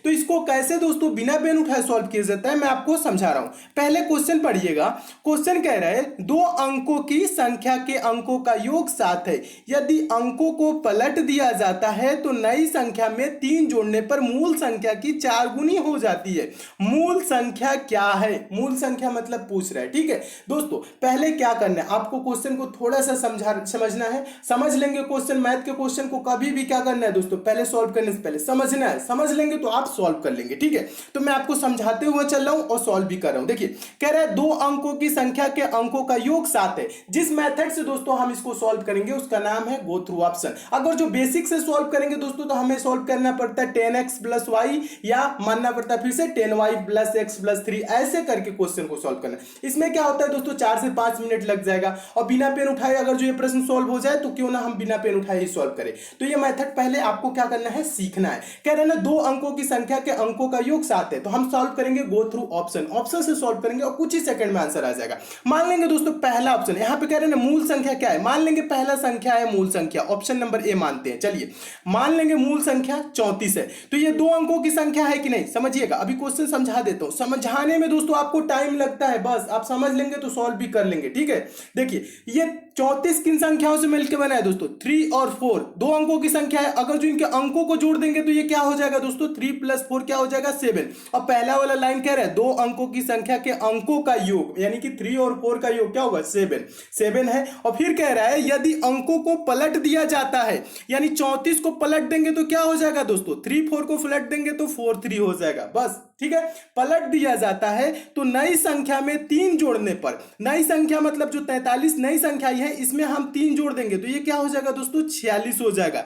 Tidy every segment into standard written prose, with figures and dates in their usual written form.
तो इसको कैसे दोस्तों बिना पेन उठाए सॉल्व किया जाता है मैं आपको समझा रहा हूं। पहले क्वेश्चन पढ़िएगा। क्वेश्चन कह रहा है दो अंकों की संख्या के अंकों का योग 7 है। यदि अंकों को पलट दिया जाता है तो नई संख्या में 3 जोड़ने पर मूल संख्या की 4 गुनी हो जाती है। मूल संख्या क्या है? मूल संख्या मतलब पूछ रहा है। ठीक है दोस्तों, पहले क्या करना है आपको, क्वेश्चन को थोड़ा सा समझना है। समझ लेंगे क्वेश्चन, मैथ के क्वेश्चन को कभी भी क्या करना है दोस्तों, पहले सॉल्व करने से पहले समझना है। समझ लेंगे तो आप सॉल्व कर लेंगे। ठीक है, तो मैं आपको समझाते हुए चल रहा हूं और सॉल्व भी कर रहा हूं। देखिए कह रहा है दो अंकों की संख्या के अंकों का योग 7 है। जिस मेथड से दोस्तों हम इसको सॉल्व करेंगे उसका नाम है गो थ्रू ऑप्शन। अगर जो बेसिक से सॉल्व करेंगे दोस्तों तो हमें सॉल्व करना पड़ता है 10x प्लस वाई, या मानना पड़ता है फिर से 10y प्लस x प्लस 3, ऐसे करके क्वेश्चन को सॉल्व करना। इसमें क्या होता है दोस्तों 4 से 5 मिनट लग जाएगा, और बिना पेन उठाए अगर जो ये प्रश्न सॉल्व हो जाए तो क्यों ना हम बिना पेन उठाए ही सॉल्व करें। तो ये मेथड पहले आपको क्या करना है, सीखना है। कह रहे हैं ना दो अंकों की संख्या के अंकों का योग 7 है, तो हम सॉल्व करेंगे गो थ्रू ऑप्शन। ऑप्शन से सॉल्व करेंगे और कुछ ही सेकंड में आंसर आ जाएगा। मान लेंगे दोस्तों पहला ऑप्शन, यहां पे कह रहे हैं ना मूल संख्या क्या है, मान लेंगे पहला संख्या है मूल संख्या, ऑप्शन नंबर ए मानते हैं। चलिए मान लेंगे मूल संख्या 34 है, तो ये दो अंकों की संख्या है कि नहीं समझिएगा। अभी क्वेश्चन समझा देता हूं, समझाने में दोस्तों आपको टाइम लगता है, बस आप समझ लेंगे तो सॉल्व भी कर लेंगे। ठीक है, देखिए ये 34 किन संख्याओं से मिलकर बना है दोस्तों, 3 और 4 दो अंकों की संख्या है। अगर जो इनके अंकों को जोड़ देंगे तो ये क्या हो जाएगा दोस्तों, 3 प्लस 4 क्या हो जाएगा 7। और पहला वाला लाइन कह रहा है दो अंकों की संख्या के अंकों का योग, यानी कि 3 और 4 का योग क्या होगा 7 है। और फिर कह रहा है यदि अंकों को पलट दिया जाता है, यानी 34 को पलट देंगे तो क्या हो जाएगा दोस्तों, 3 4 को पलट देंगे तो 4 3 हो जाएगा बस। ठीक है, पलट दिया जाता है तो नई संख्या में 3 जोड़ने पर, नई संख्या मतलब जो 43 नई संख्या है इसमें हम 3 जोड़ देंगे तो ये क्या हो जाएगा दोस्तों 46 हो जाएगा।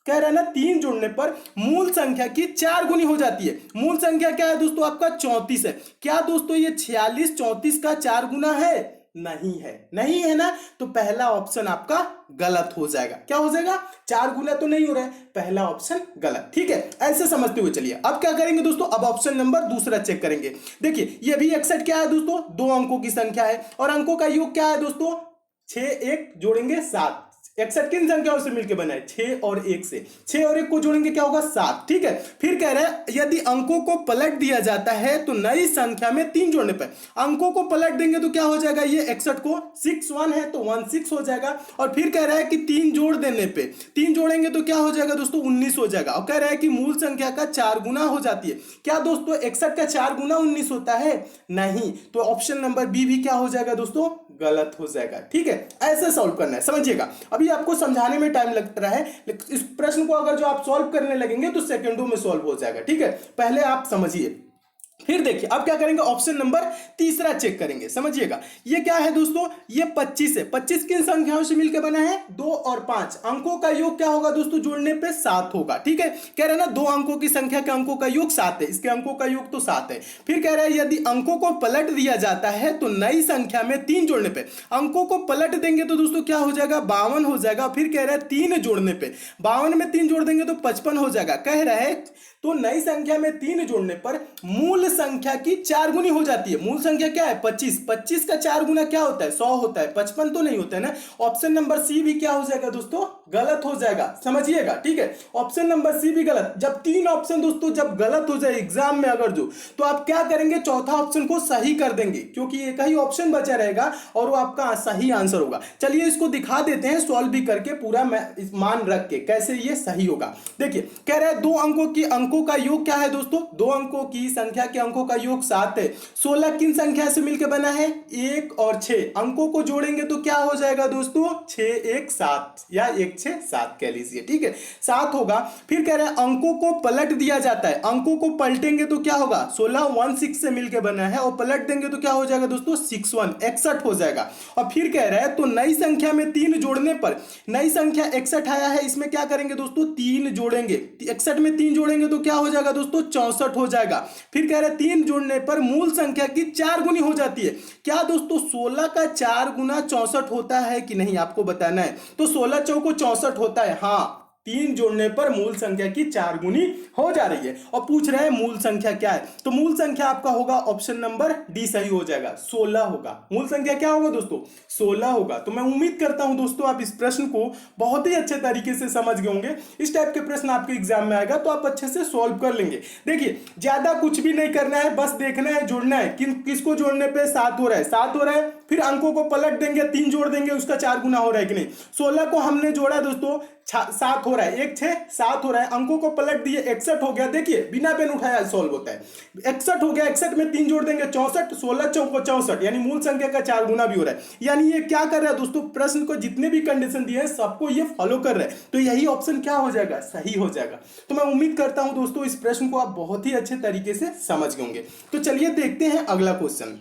कह रहा है ना 3 जोड़ने पर मूल संख्या की 4 गुनी हो जाती है। मूल संख्या क्या है दोस्तों आपका 34 है। क्या दोस्तों ये 46 34 का 4 गुना है? नहीं है, नहीं है ना, तो पहला ऑप्शन आपका गलत हो जाएगा। क्या हो जाएगा, 4 गुना तो नहीं हो रहा है, पहला ऑप्शन गलत। ठीक है, ऐसे समझते हुए चलिए अब क्या करेंगे दोस्तों, अब ऑप्शन नंबर दूसरा चेक करेंगे। देखिए ये भी 61 क्या है दोस्तों, दो अंकों की संख्या है, और अंकों का योग क्या है दोस्तों 6 1 जोड़ेंगे 7। 61 किन संख्याओं से मिलकर बना है, 6 और 1 से, 6 और 1 को जोड़ेंगे क्या होगा 7। ठीक है, फिर कह रहा है यदि अंकों को पलट दिया जाता है तो नई संख्या में 3 जोड़ने पर, अंकों को पलट देंगे तो क्या हो जाएगा, ये 61 को 6 1 है तो 16 हो जाएगा। और फिर कह रहा है कि 3 जोड़ देने पे, 3 जोड़ेंगे तो क्या हो जाएगा दोस्तों 19 हो जाएगा। और कह रहा है कि मूल संख्या का 4 गुना हो जाती है। क्या दोस्तों 61 का 4 गुना 19 होता है? नहीं, तो ऑप्शन नंबर बी भी क्या हो जाएगा दोस्तों, गलत हो जाएगा। ठीक है, ऐसे सॉल्व करना है, समझिएगा। अभी आपको समझाने में टाइम लग रहा है, इस प्रश्न को अगर जो आप सॉल्व करने लगेंगे तो सेकंडों में सॉल्व हो जाएगा। ठीक है, पहले आप समझिए, फिर देखिए अब क्या करेंगे, ऑप्शन नंबर तीसरा चेक करेंगे। समझिएगा ये क्या है दोस्तों, ये 25 है। 25 किन संख्याओं से मिलकर बना है, 2 और 5, अंकों का योग क्या होगा दोस्तों, जोड़ने पे 7 होगा। ठीक है, कह रहा है ना दो अंकों की संख्या के अंकों का योग 7 है, इसके अंकों का योग तो 7 है। फिर कह रहा है यदि अंकों को पलट दिया जाता है तो नई संख्या में 3 जोड़ने पे, अंकों को पलट देंगे तो दोस्तों क्या हो जाएगा 52 हो जाएगा। फिर कह रहा है 3 जोड़ने पे, 52 में 3 जोड़ देंगे तो 55 हो जाएगा। कह रहा है तो नई संख्या में 3 जोड़ने पर मूल संख्या की 4 गुनी हो जाती है। मूल संख्या क्या है 25, 25 का 4 गुना क्या होता है 100 होता है, 55 तो नहीं होता है ना। ऑप्शन नंबर सी भी क्या हो जाएगा दोस्तों, गलत हो जाएगा, समझिएगा। ठीक है, ऑप्शन नंबर सी भी गलत। जब 3 ऑप्शन दोस्तों जब गलत हो जाए एग्जाम में अगर जो, तो आप क्या करेंगे, चौथा ऑप्शन को सही कर देंगे, क्योंकि एक ही ऑप्शन बचा रहेगा और वो आपका सही आंसर होगा। चलिए इसको दिखा देते हैं सॉल्व भी करके, पूरा मान रख के कैसे ये सही होगा। देखिए कह रहा है दो अंकों की अंकों का योग क्या है दोस्तों, दो अंकों की संख्या के अंकों का योग 7 है। 16 किन संख्या से मिलकर बना है, 1 और 6, अंकों को जोड़ेंगे तो क्या हो जाएगा दोस्तों 6 1 7, या 1 6 7 कह लीजिए। ठीक है, 7 होगा। फिर कह रहा है अंकों को पलट दिया जाता है, अंकों को पलटेंगे तो क्या होगा, 16 16 से मिलकर बना है और पलट देंगे तो क्या हो जाएगा दोस्तों 6 1 61 हो जाएगा। और फिर कह रहा है तो नई संख्या में 3 जोड़ने पर, नई संख्या 61 आया है, इसमें क्या करेंगे दोस्तों 3 जोड़ेंगे, 61 में 3 जोड़ेंगे तो क्या हो जाएगा दोस्तों 64 हो जाएगा। फिर कह रहे हैं 3 जोड़ने पर मूल संख्या की 4 गुनी हो जाती है। क्या दोस्तों 16 का 4 गुना 64 होता है कि नहीं, आपको बताना है। तो 16 चौको 64 होता है, हाँ तीन जोड़ने पर मूल संख्या की 4 गुनी हो जा रही है। और पूछ रहे हैं मूल संख्या क्या है, तो मूल संख्या आपका होगा ऑप्शन नंबर डी सही हो जाएगा, 16 होगा। मूल संख्या क्या होगा दोस्तों, 16 होगा। तो मैं उम्मीद करता हूं दोस्तों आप इस प्रश्न को बहुत ही अच्छे तरीके से समझ गए होंगे। इस टाइप के प्रश्न आपके एग्जाम में आएगा तो आप अच्छे से सॉल्व कर लेंगे। देखिए ज्यादा कुछ भी नहीं करना है, बस देखना है जोड़ना है। किसको जोड़ने पे 7 हो रहा है, 7 हो रहा है, फिर अंकों को पलट देंगे, 3 जोड़ देंगे, उसका 4 गुना हो रहा है कि नहीं। 16 को हमने जोड़ा दोस्तों, 7 हो रहा है, 1 6 7 हो रहा है, अंकों को पलट दिए, 61 हो गया। देखिए बिना पेन उठाया सॉल्व होता है। 61 हो गया, 61 में 3 जोड़ देंगे 64, 16 चौको 64, यानी मूल संख्या का 4 गुना भी हो रहा है। यानी ये क्या कर रहा है दोस्तों, प्रश्न को जितने भी कंडीशन दिए हैं सबको ये फॉलो कर रहा है। तो यही ऑप्शन क्या हो जाएगा, सही हो जाएगा। तो मैं उम्मीद करता हूं दोस्तों इस प्रश्न को आप बहुत ही अच्छे तरीके से समझ गए होंगे। तो चलिए देखते हैं अगला क्वेश्चन।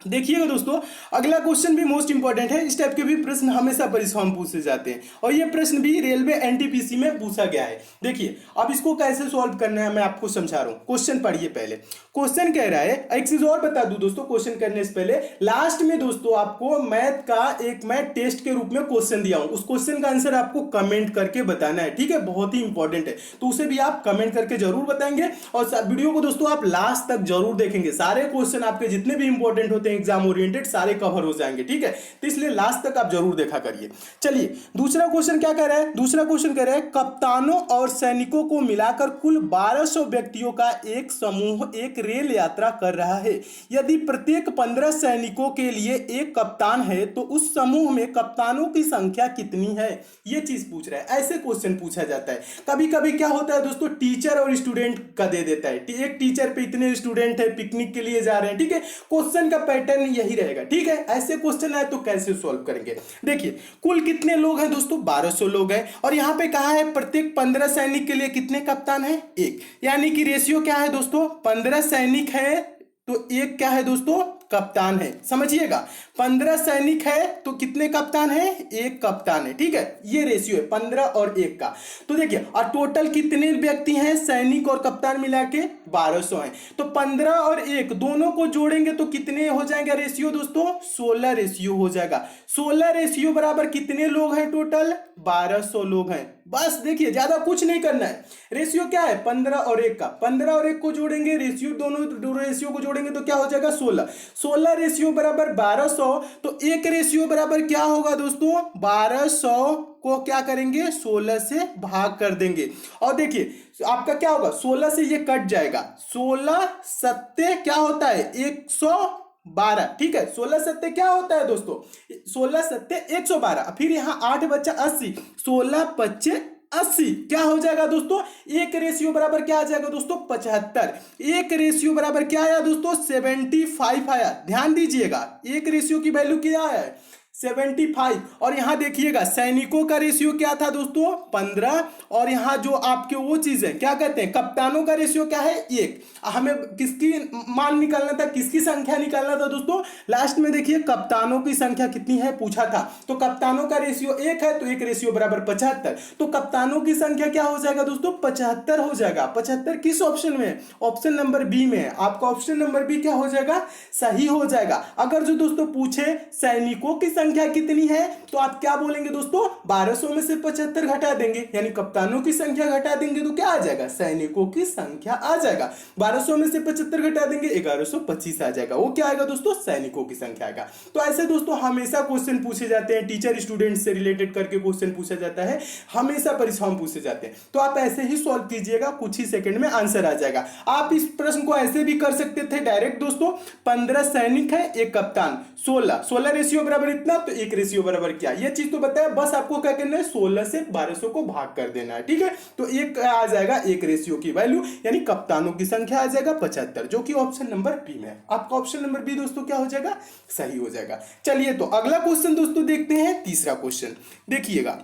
देखिएगा दोस्तों अगला क्वेश्चन भी मोस्ट इंपॉर्टेंट है। इस टाइप के भी प्रश्न हमेशा परीक्षा में पूछे जाते हैं और ये प्रश्न भी रेलवे एनटीपीसी में पूछा गया है। देखिए अब इसको कैसे सॉल्व करना है मैं आपको समझा रहा हूं। क्वेश्चन पढ़िए पहले। क्वेश्चन कह रहा है, एक चीज और बता दूं दोस्तों क्वेश्चन करने से पहले, लास्ट में दोस्तों आपको मैथ का एक मैं टेस्ट के रूप में क्वेश्चन दिया हूं, उस क्वेश्चन का आंसर आपको कमेंट करके बताना है, ठीक है, बहुत ही इंपॉर्टेंट है। तो उसे भी आप कमेंट करके जरूर बताएंगे और वीडियो को दोस्तों आप लास्ट तक जरूर देखेंगे। सारे क्वेश्चन आपके जितने भी इंपॉर्टेंट होते हैं एग्जाम ओरिएंटेड सारे कवर हो जाएंगे, ठीक है। तो इसलिए लास्ट तक आप जरूर देखा करिए। चलिए दूसरा क्वेश्चन क्या कह रहा है, दूसरा क्वेश्चन कह रहा है कप्तानों और सैनिकों को मिलाकर कुल 1200 व्यक्तियों का एक समूह एक रेल यात्रा कर रहा है। यदि प्रत्येक 15 सैनिकों के लिए एक कप्तान है तो उस समूह में कप्तानों की संख्या कितनी है, ये चीज पूछ रहा है। ऐसे क्वेश्चन पूछा जाता है। कभी कभी क्या होता है दोस्तों, टीचर और स्टूडेंट का दे देता है, एक टीचर पे इतने स्टूडेंट है, पिकनिक के लिए जा रहे हैं, ठीक है। क्वेश्चन का पैटर्न यही रहेगा, ठीक है। ऐसे क्वेश्चन आए तो कैसे सॉल्व करेंगे। देखिए कुल कितने लोग हैं दोस्तों, 1200 लोग हैं और यहां पे कहा है प्रत्येक 15 सैनिक के लिए कितने कप्तान है, एक। यानी कि रेशियो क्या है दोस्तों, 15 सैनिक है तो एक क्या है दोस्तों, कप्तान है। समझिएगा 15 सैनिक है तो कितने कप्तान है, एक कप्तान है, ठीक है। ये रेशियो है 15 और 1 का। तो देखिए और टोटल कितने व्यक्ति हैं, सैनिक और कप्तान मिला के 1200 हैं। तो 15 और 1 दोनों को जोड़ेंगे तो कितने हो जाएगा रेशियो दोस्तों, 16 रेशियो हो जाएगा। 16 रेशियो बराबर कितने लोग हैं टोटल, 1200 लोग हैं। बस देखिए ज्यादा कुछ नहीं करना है। रेशियो क्या है 15 और 1 का, 15 और 1 को जोड़ेंगे, रेशियो दोनों रेशियो को जोड़ेंगे तो क्या हो जाएगा 16। 16 रेशियो बराबर 1200, तो एक रेशियो बराबर क्या होगा दोस्तों, 1200 को क्या करेंगे 16 से भाग कर देंगे। और देखिए आपका क्या होगा, 16 से ये कट जाएगा, 16 सत्ते क्या होता है 112, ठीक है। 16 सत्ते क्या होता है दोस्तों, 16 सत्ते 112, फिर यहाँ 8 बच्चा 80, 16 पच्चे 80 क्या हो जाएगा दोस्तों, एक रेशियो बराबर क्या आ जाएगा दोस्तों 75। एक रेशियो बराबर क्या आया दोस्तों 75 आया। ध्यान दीजिएगा एक रेशियो की वैल्यू क्या है 75। और यहां देखिएगा सैनिकों का रेशियो क्या था दोस्तों 15, और यहां जो आपके वो चीज है क्या कहते हैं कप्तानों का रेशियो क्या है 1। हमें किसकी मान निकालना था, किसकी संख्या निकालना था दोस्तों, लास्ट में देखिए कप्तानों की संख्या कितनी है पूछा था। तो कप्तानों का रेशियो 1 है तो एक रेशियो बराबर 75, तो कप्तानों की संख्या क्या हो जाएगा दोस्तों 75 हो जाएगा। 75 किस ऑप्शन में, ऑप्शन नंबर बी में है। आपका ऑप्शन नंबर बी क्या हो जाएगा, सही हो जाएगा। अगर जो दोस्तों पूछे सैनिकों की संख्या कितनी है तो आप क्या बोलेंगे दोस्तों 1200 में से 75 घटा देंगे, यानी कप्तानों की संख्या घटा देंगे तो क्या आ जाएगा सैनिकों की संख्या आ जाएगा। 1200 में से 75 घटा देंगे 1125 आ जाएगा, वो क्या आएगा दोस्तों सैनिकों की संख्या आएगा। तो ऐसे दोस्तों हमेशा क्वेश्चन पूछे जाते हैं, टीचर स्टूडेंट से रिलेटेड करके क्वेश्चन पूछा जाता है, हमेशा परीक्षाओं में पूछे जाते हैं। तो आप ऐसे ही सॉल्व कीजिएगा, कुछ ही सेकंड में आंसर आ जाएगा। आप इस प्रश्न को ऐसे भी कर सकते थे डायरेक्ट दोस्तों, 15 सैनिक है एक कप्तान, 16 रेशियो बराबर इतना तो एक रेशियो बराबर क्या, ये चीज तो बताया। बस आपको क्या करना है 16 से 1200 को भाग कर देना है, ठीक है। तो एक आ जाएगा एक रेशियो की वैल्यू, यानी कप्तानों की संख्या आ जाएगा 75, जो कि ऑप्शन नंबर बी में है। आपका ऑप्शन नंबर बी दोस्तों क्या हो जाएगा, सही हो जाएगा। चलिए तो अगला क्वेश्चन दोस्तों देखते हैं, तीसरा क्वेश्चन देखिएगा।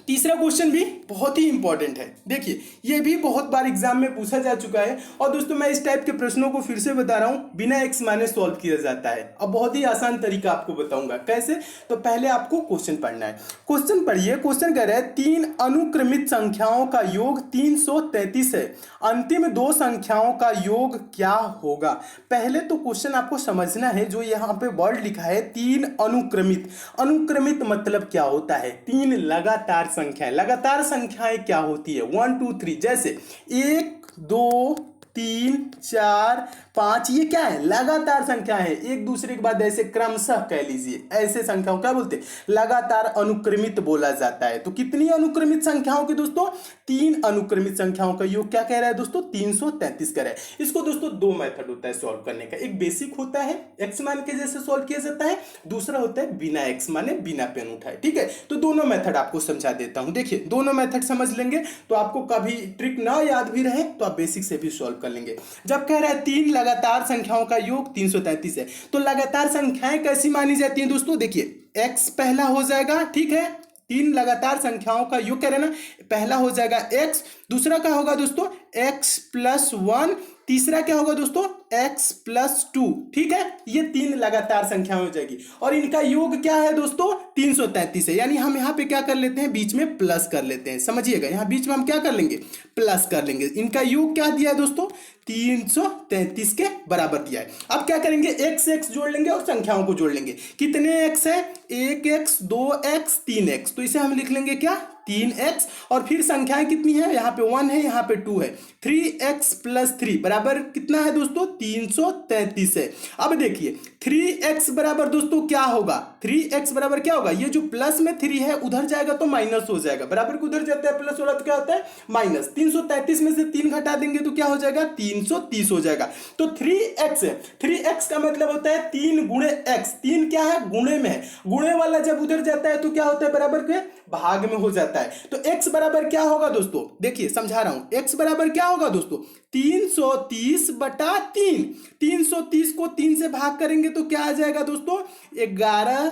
तीसरा क्वेश्चन भी बहुत ही इंपॉर्टेंट है। देखिए ये भी बहुत बार एग्जाम में पूछा जा चुका है और दोस्तों मैं इस टाइप के प्रश्नों को फिर से बता रहा हूं, बिना एक्स माइनस सॉल्व किया जाता है। अब बहुत ही आसान तरीका आपको बताऊंगा कैसे। तो पहले आपको क्वेश्चन पढ़ना है। क्वेश्चन पढ़िए। क्वेश्चन कह रहा है 3 अनुक्रमित संख्याओं का योग 333 है, अंतिम 2 संख्याओं का योग क्या होगा। पहले तो क्वेश्चन आपको समझना है, जो यहाँ पे वर्ड लिखा है 3 अनुक्रमित। अनुक्रमित मतलब क्या होता है, 3 लगातार संख्याएं। लगातार संख्याएं क्या होती है? 1 2 3, जैसे 1 2 3 4 5, ये क्या है? लगातार संख्या है, एक दूसरे के बाद ऐसे क्रमशः कह लीजिए, ऐसे संख्याओं क्या बोलते हैं? लगातार अनुक्रमित बोला जाता है। तो कितनी अनुक्रमित संख्याओं की दोस्तों? 3 अनुक्रमित संख्याओं का योग क्या कह रहा है दोस्तों? 333 कह रहा है। इसको दोस्तों दो मेथड होता है सॉल्व करने का। एक बेसिक होता है, एक्स मान के जैसे सॉल्व किया जाता है, दूसरा होता है बिना एक्स माने, बिना पेन उठाए। ठीक है, तो दोनों मेथड आपको समझा देता हूं। देखिए, दोनों मेथड समझ लेंगे तो आपको कभी ट्रिक ना याद भी रहे तो आप बेसिक से भी सॉल्व कर लेंगे। जब कह रहा है 3 लगातार संख्याओं का योग 333 है, तो लगातार संख्याएं कैसी मानी जाती हैं दोस्तों? देखिए, x पहला हो जाएगा, ठीक है, 3 लगातार संख्याओं का योग कह रहे हैं ना, पहला हो जाएगा x, दूसरा क्या होगा दोस्तों? x प्लस 1, तीसरा क्या होगा दोस्तों? x plus 2। ठीक है, ये 3 लगातार संख्या हो जाएगी और इनका योग क्या है दोस्तों? 333 है। यानी हम यहाँ पे क्या कर लेते हैं? बीच में प्लस कर लेते हैं। समझिएगा, यहाँ बीच में हम क्या कर लेंगे? प्लस कर लेंगे। इनका योग क्या दिया है दोस्तों? 333 के बराबर दिया है। अब क्या करेंगे? x जोड़ लेंगे और संख्याओं को जोड़ लेंगे। कितने x है? 1x 2x 3x, तो इसे हम लिख लेंगे क्या? 3x, और फिर संख्याएं कितनी है? यहाँ पे 1 है, यहाँ पे 2 है। 3x प्लस 3 बराबर कितना है दोस्तों? 333 है। अब देखिए, 3x बराबर दोस्तों क्या होगा? 3x बराबर क्या होगा? ये जो प्लस में 3 है उधर जाएगा तो माइनस हो जाएगा, बराबर को उधर जाता है प्लस वाला तो क्या होता है? माइनस। 333 में से 3 घटा देंगे तो क्या हो जाएगा? 330 हो जाएगा। तो 3x है, 3x का मतलब होता है 3 गुणे x। 3 क्या है? गुणे में है, गुणे वाला जब उधर जाता है तो क्या होता है? बराबर के भाग में हो जाता है। तो x बराबर क्या होगा दोस्तों? देखिए समझा रहा हूं, x बराबर क्या होगा दोस्तों? 330 बटा 3। 330 को 3 से भाग करेंगे तो क्या आ जाएगा दोस्तों? 11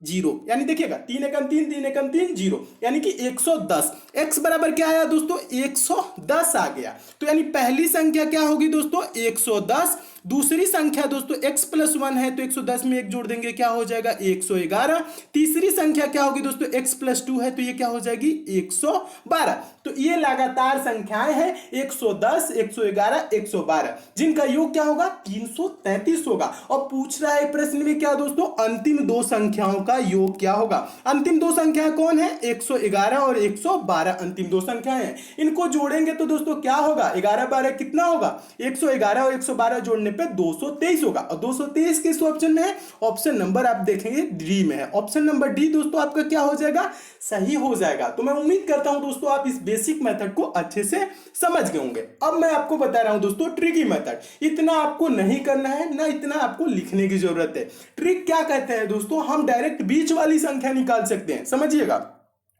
जीरो, यानी देखिएगा 3 एकम 3, 3 एकम 3 जीरो, यानी कि 110। x बराबर क्या आया दोस्तों? 110 आ गया। तो यानी पहली संख्या क्या होगी दोस्तों? 110। दूसरी संख्या दोस्तों x प्लस 1 है तो 110 में 1 जोड़ देंगे, क्या हो जाएगा? 111। तीसरी संख्या क्या होगी दोस्तों? x प्लस 2 है तो ये क्या हो जाएगी? 112। तो ये लगातार संख्याएं हैं 110, 111, 112, जिनका योग क्या होगा? 333 होगा। और पूछ रहा है प्रश्न में क्या दोस्तों? अंतिम दो संख्याओं का योग क्या होगा? अंतिम दो संख्या कौन है? 111 और 112 अंतिम दो संख्याएं हैं। इनको जोड़ेंगे तो दोस्तों क्या होगा? 11 12 कितना होगा? 111 और 112 जोड़ने पे 223 होगा। और 223 किस ऑप्शन में है? ऑप्शन नंबर आप देखेंगे डी में है। ऑप्शन नंबर डी दोस्तों आपका क्या हो जाएगा? सही हो जाएगा। तो मैं उम्मीद करता हूं दोस्तों आप इस बेसिक मेथड को अच्छे से समझ गए होंगे। अब मैं आपको बता रहा हूं दोस्तों ट्रिकी मेथड। इतना आपको नहीं करना है ना, इतना आपको लिखने की जरूरत है। ट्रिक क्या कहते हैं दोस्तों? हम डायरेक्ट बीच वाली संख्या निकाल सकते हैं। समझिएगा,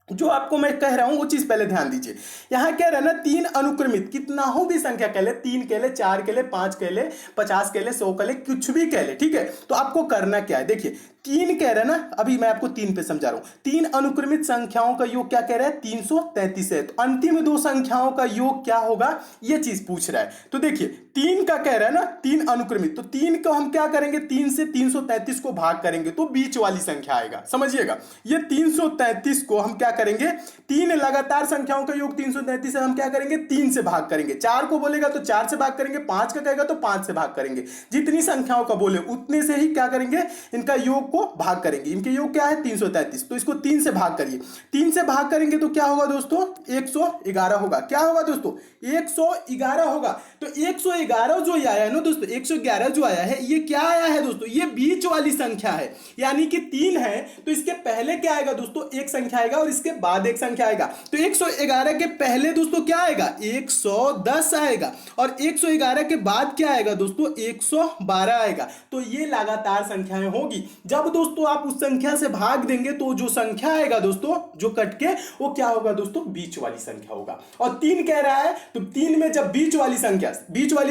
जो आपको मैं कह रहा हूं वो चीज पहले ध्यान दीजिए। यहां कह रहा है ना 3 अनुक्रमित, कितना हो भी संख्या कह ले, 3 कह ले, 4 कह ले, 5 कह ले, 50 कह ले, 100 कह ले, कुछ भी कह ले। ठीक है, तो आपको करना क्या है? देखिए 3 कह रहा है ना, अभी मैं आपको 3 पे समझा रहा हूं। 3 अनुक्रमित संख्याओं का योग क्या कह रहा है? 333 है। तो अंतिम दो संख्याओं का योग क्या होगा? ये चीज पूछ रहा है। तो देखिए 3 का कह रहा है ना, 3 अनुक्रमित, तो 3 को हम क्या करेंगे? 3 से 333 को भाग करेंगे तो बीच वाली संख्या आएगा। समझिएगा, ये 333 को हम क्या करेंगे? 3 लगातार संख्याओं का योग 333 है, हम क्या करेंगे? 3 से भाग करेंगे। 4 को बोलेगा तो 4 से भाग करेंगे, 5 का कहेगा तो 5 से भाग करेंगे। जितनी संख्याओं का बोले उतने से ही क्या करेंगे? इनका योग को भाग करेंगे। इनके योग क्या है? 333, तो इसको 3 से भाग करिए। 3 से भाग करेंगे तो क्या होगा दोस्तों? 111 होगा। क्या होगा दोस्तों? 111 होगा। तो 111 जो आया है ना दोस्तों, 111 जो आया है, ये क्या आया है दोस्तों? ये बीच वाली संख्या है। यानी कि 3 है तो इसके पहले क्या आएगा दोस्तों? एक संख्या आएगा और इसके बाद एक संख्या आएगा। तो 111 के पहले दोस्तों क्या आएगा? 110 आएगा, और 111 के बाद क्या आएगा दोस्तों? 112 आएगा। तो ये लगातार संख्याएं होगी। जब दोस्तों आप उस संख्या से भाग देंगे तो जो संख्या आएगा दोस्तों, जो कट के, वो क्या होगा दोस्तों? बीच वाली संख्या होगा। और 3 कह रहा है तो 3 में जब बीच वाली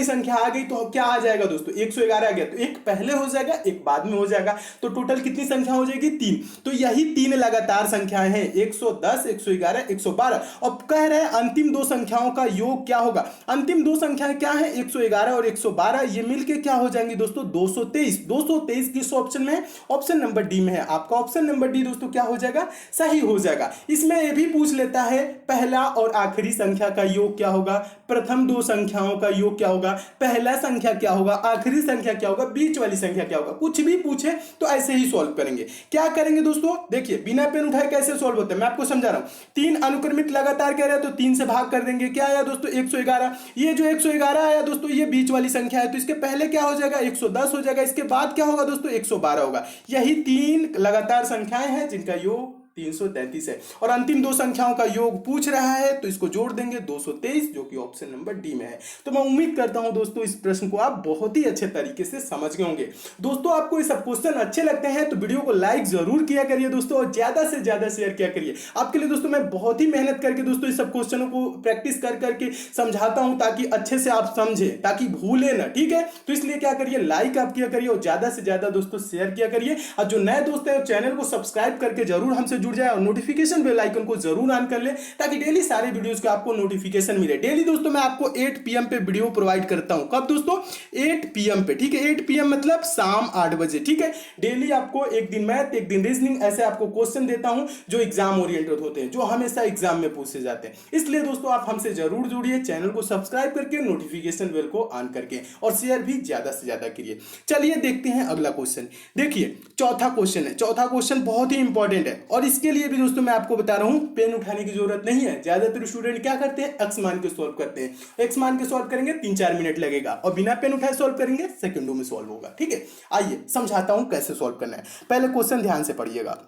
संख्या आ गई तो क्या आ जाएगा दोस्तों? 111 आ गया तो एक पहले हो जाएगा, एक बाद में हो जाएगा। तो टोटल कितनी संख्या हो जाएगी? 3। तो यही 3 लगातार संख्याएं हैं, 110, 111, 112। अब कह रहे हैं अंतिम दो संख्याओं का योग क्या होगा? अंतिम दो संख्याएं क्या है? 111 और 112, ये मिलके क्या हो जाएंगे दोस्तों? 223। 223 किस ऑप्शन में है? ऑप्शन नंबर डी में है। आपका ऑप्शन नंबर डी दोस्तों क्या हो जाएगा? सही हो जाएगा। इसमें यह भी पूछ लेता है पहला और आखिरी संख्या का योग क्या होगा, प्रथम दो संख्याओं का योग क्या होगा, पहला संख्या क्या होगा, आखिरी संख्या क्या होगा, बीच वाली संख्या क्या होगा। कुछ भी पूछे तो ऐसे ही सॉल्व करेंगे। क्या करेंगे दोस्तों? देखिए बिना पेन उठाए कैसे सॉल्व होता है मैं आपको समझा रहा हूं। 3 अनुक्रमित लगातार कह रहे हैं तो 3 से भाग कर देंगे, क्या आया दोस्तों 111। ये जो 111 आया दोस्तों ये बीच वाली संख्या है, तो इसके पहले क्या हो जाएगा 110 हो जाएगा, इसके बाद क्या होगा दोस्तों 112 होगा। यही 3 लगातार संख्याएं हैं जिनका योग 333 है। और अंतिम 2 संख्याओं का योग पूछ रहा है तो इसको जोड़ देंगे 223, जो कि ऑप्शन नंबर डी में है। तो मैं उम्मीद करता हूं दोस्तों इस प्रश्न को आप बहुत ही अच्छे तरीके से समझ गए होंगे। दोस्तों आपको ये सब क्वेश्चन अच्छे लगते हैं तो वीडियो को लाइक जरूर किया करिए दोस्तों, और ज्यादा से ज्यादा शेयर किया करिए। आपके लिए दोस्तों मैं बहुत ही मेहनत करके दोस्तों इस सब क्वेश्चनों को प्रैक्टिस कर करके समझाता हूं ताकि अच्छे से आप समझे, ताकि भूले ना, ठीक है। तो इसलिए क्या करिए, लाइक आप किया करिए और ज्यादा से ज्यादा दोस्तों शेयर किया करिए। और जो नए दोस्त है चैनल को सब्सक्राइब करके जरूर हमसे जुड़ जाए और नोटिफिकेशन बेल आइकन को जरूर ऑन कर ले ताकि डेली सारे वीडियोस का आपको नोटिफिकेशन मिले। डेली दोस्तों मैं आपको 8 PM पे वीडियो प्रोवाइड करता हूं। कब दोस्तों 8 PM पे, ठीक है। 8 PM मतलब शाम 8 बजे, ठीक है। डेली आपको एक दिन मैथ एक दिन रीजनिंग ऐसे आपको क्वेश्चन देता हूं जो एग्जाम ओरिएंटेड होते हैं, जो हमेशा एग्जाम में पूछे जाते हैं। इसलिए दोस्तों आप हमसे जरूर जुड़िए, चैनल को सब्सक्राइब करके नोटिफिकेशन बेल को ऑन करके, और शेयर भी ज्यादा से ज्यादा करिए। चलिए देखते हैं अगला क्वेश्चन। देखिए चौथा क्वेश्चन है। चौथा क्वेश्चन बहुत ही इंपॉर्टेंट है और इसके लिए भी दोस्तों मैं आपको बता रहा हूं पेन उठाने की जरूरत नहीं है। ज्यादातर स्टूडेंट क्या करते हैं, एक्स मान के सॉल्व करते हैं। एक्स मान के सॉल्व करेंगे 3-4 मिनट लगेगा और बिना पेन उठाए सॉल्व करेंगे सेकंडों में सॉल्व होगा, ठीक है। आइए समझाता हूं कैसे सॉल्व करना है। पहले क्वेश्चन ध्यान से पढ़िएगा।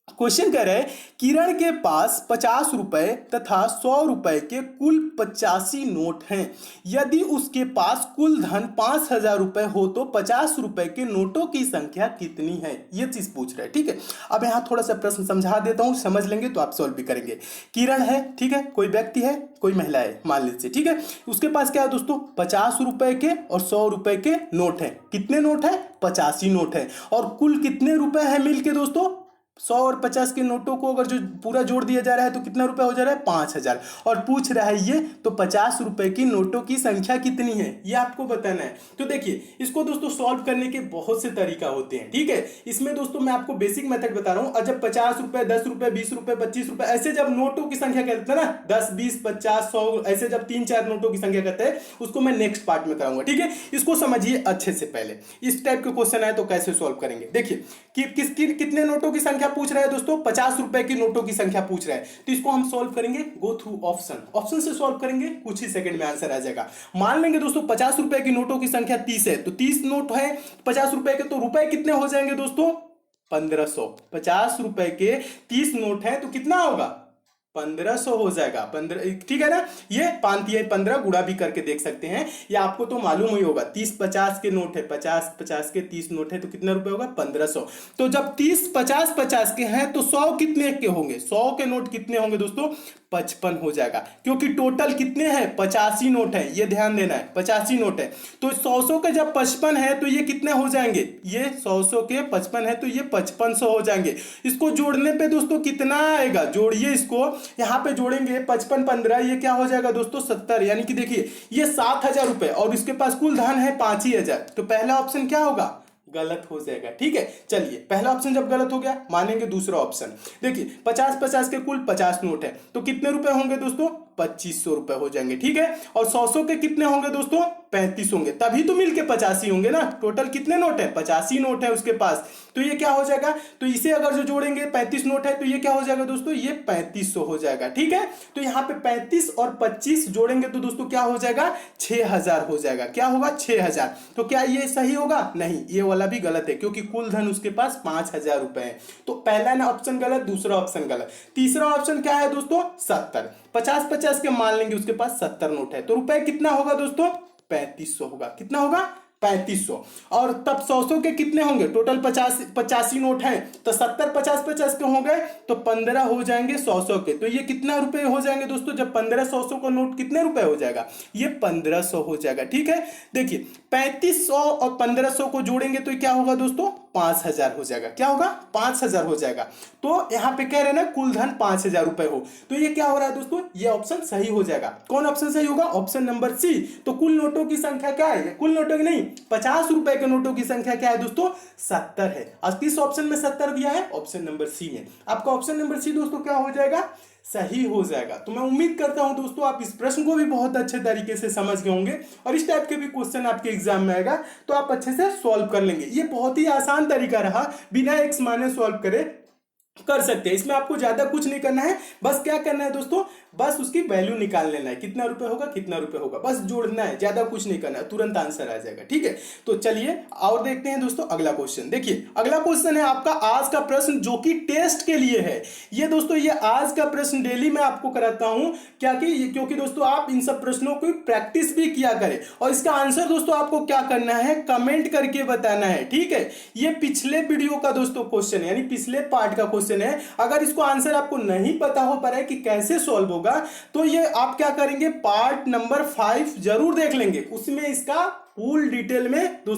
क्वेश्चन कह रहे हैं किरण के पास 50 रुपए तथा 100 रुपए के कुल 85 नोट हैं। यदि उसके पास कुल धन 5000 रुपए हो तो 50 रुपए के नोटों की संख्या कितनी है, ये चीज पूछ रहे हैं, ठीक है। अब यहां थोड़ा सा प्रश्न समझा देता हूं, समझ लेंगे तो आप सॉल्व भी करेंगे। किरण है, ठीक है, कोई व्यक्ति है, कोई महिला है मान लीजिए, ठीक है। उसके पास क्या है दोस्तों 50 रुपए के और 100 रुपए के नोट है। कितने नोट है, 85 नोट है। और कुल कितने रुपए है मिलके दोस्तों, 100 और 50 के नोटों को अगर जो पूरा जोड़ दिया जा रहा है तो कितना रुपए हो जा रहा है 5000। और पूछ रहा है ये तो 50 रुपए की नोटों की संख्या कितनी है ये आपको बताना है। तो देखिए इसको दोस्तों सॉल्व करने के बहुत से तरीका होते हैं, ठीक है। इसमें दोस्तों मैं आपको बेसिक मेथड बता रहा हूं। और जब 50 रुपए 10 रुपए 20 रुपए 25 रुपए ऐसे जब नोटों की संख्या कहते हैं ना, 10 20 50 100 ऐसे जब 3-4 नोटों की संख्या कहते हैं उसको मैं नेक्स्ट पार्ट में कराऊंगा, ठीक है। इसको समझिए अच्छे से। पहले इस टाइप के क्वेश्चन आए तो कैसे सॉल्व करेंगे। देखिए कि कितने नोटों की संख्या पूछ रहा है दोस्तों, 50 रुपए की नोटों की संख्या पूछ रहा है। तो इसको हम सॉल्व करेंगे गो थ्रू ऑप्शन से सॉल्व करेंगे, कुछ ही सेकंड में आंसर आ जाएगा। मान लेंगे दोस्तों 50 रुपए की नोटों की संख्या 30 है, तो 30 नोट है 50 रुपए के, तो रुपए कितने हो जाएंगे दोस्तों 1500। 50 रुपए के 30 नोट है तो कितना होगा 1500 हो जाएगा। 15, ठीक है ना। ये 5-15 गुणा भी करके देख सकते हैं, ये आपको तो मालूम ही होगा। 30-50 के नोट है, 50-50 के 30 नोट है तो कितना रुपए होगा 1500। तो जब 30-50-50 के हैं तो 100 कितने के होंगे, 100 के नोट कितने होंगे दोस्तों 55 हो जाएगा। क्योंकि टोटल कितने हैं 85 नोट है, ये ध्यान देना है 85 नोट है। तो 100 के जब 55 है तो ये कितने हो जाएंगे, ये 100 के 55 है तो ये 5500 हो जाएंगे। इसको जोड़ने पे दोस्तों कितना आएगा, जोड़िए इसको, यहां पे जोड़ेंगे 55-15 ये क्या हो जाएगा दोस्तों 70। यानी कि देखिए ये 7000 रुपए और इसके पास कुल धन है 5000। तो पहला ऑप्शन क्या होगा, गलत हो जाएगा, ठीक है। चलिए पहला ऑप्शन जब गलत हो गया मानेंगे दूसरा ऑप्शन। देखिए 50-50 के कुल 50 नोट है तो कितने रुपए होंगे दोस्तों 2500 रुपए हो जाएंगे, ठीक है। और 100 के कितने होंगे दोस्तों 35 होंगे, तभी तो मिलके 85 होंगे ना। टोटल कितने नोट है 85 नोट है उसके पास, तो ये क्या हो जाएगा, तो इसे अगर जो जोड़ेंगे 35 नोट है तो ये क्या हो जाएगा दोस्तों ये 3500 हो जाएगा, ठीक है। तो यहाँ पे 35 और 25 जोड़ेंगे तो दोस्तों क्या हो जाएगा 6000 हो जाएगा। क्या होगा 6000। तो क्या ये सही होगा, नहीं ये वाला भी गलत है क्योंकि कुल धन उसके पास 5000 रुपए है। तो पहला ना ऑप्शन गलत, दूसरा ऑप्शन गलत। तीसरा ऑप्शन क्या है दोस्तों 70। 50-50 के मान लेंगे उसके पास 70 नोट है तो रुपए कितना होगा दोस्तों 3500 होगा। कितना होगा 3500। और तब 100 के कितने होंगे, टोटल 85 नोट हैं तो 70-50-50 के होंगे तो 15 हो जाएंगे 100 के। तो ये कितना रुपए हो जाएंगे दोस्तों, जब 1500 का नोट कितने रुपए हो जाएगा, ये 1500 हो जाएगा, ठीक है। देखिए 3500 और 1500 को जोड़ेंगे तो क्या होगा दोस्तों 5000 हो जाएगा। क्या होगा 5000 हो जाएगा। तो यहां पे कह रहे हैं ना कुल धन 5000 रुपए हो, तो ये क्या हो रहा है दोस्तों, ये ऑप्शन सही हो जाएगा। कौन ऑप्शन सही होगा, ऑप्शन नंबर सी। तो कुल नोटों की संख्या क्या है, कुल नोटों की नहीं 50 रुपए के नोटों की संख्या क्या है दोस्तों 70 है। आज किस ऑप्शन में 70 दिया है, ऑप्शन नंबर सी में। आपका ऑप्शन नंबर सी दोस्तों क्या हो जाएगा, सही हो जाएगा। तो मैं उम्मीद करता हूं दोस्तों आप इस प्रश्न को भी बहुत अच्छे तरीके से समझ गए होंगे और इस टाइप के भी क्वेश्चन आपके एग्जाम में आएगा तो आप अच्छे से सॉल्व कर लेंगे। ये बहुत ही आसान तरीका रहा, बिना एक्स माने सॉल्व करे कर सकते हैं। इसमें आपको ज्यादा कुछ नहीं करना है, बस क्या करना है दोस्तों, बस उसकी वैल्यू निकाल लेना है, कितना रुपए होगा कितना रुपए होगा, बस जोड़ना है, ज्यादा कुछ नहीं करना है, तुरंत आंसर आ जाएगा। ठीक है, तो चलिए और देखते हैं दोस्तों अगला क्वेश्चन। देखिए अगला क्वेश्चन है आपका आज का प्रश्न जो कि टेस्ट के लिए है। ये दोस्तों ये आज का प्रश्न डेली मैं आपको कराता हूं, क्या कि क्योंकि दोस्तों आप इन सब प्रश्नों की प्रैक्टिस भी किया करें, और इसका आंसर दोस्तों आपको क्या करना है, कमेंट करके बताना है। ठीक है, ये पिछले वीडियो का दोस्तों क्वेश्चन है, यानी पिछले पार्ट का क्वेश्चन है। अगर इसको आंसर आपको नहीं पता हो पा रहा है कि कैसे सॉल्व होगा, तो ये आप क्या करेंगे, पार्ट नंबर 5 जरूर देख लेंगे, उसमें इसका फुल डिटेल में दोस्तों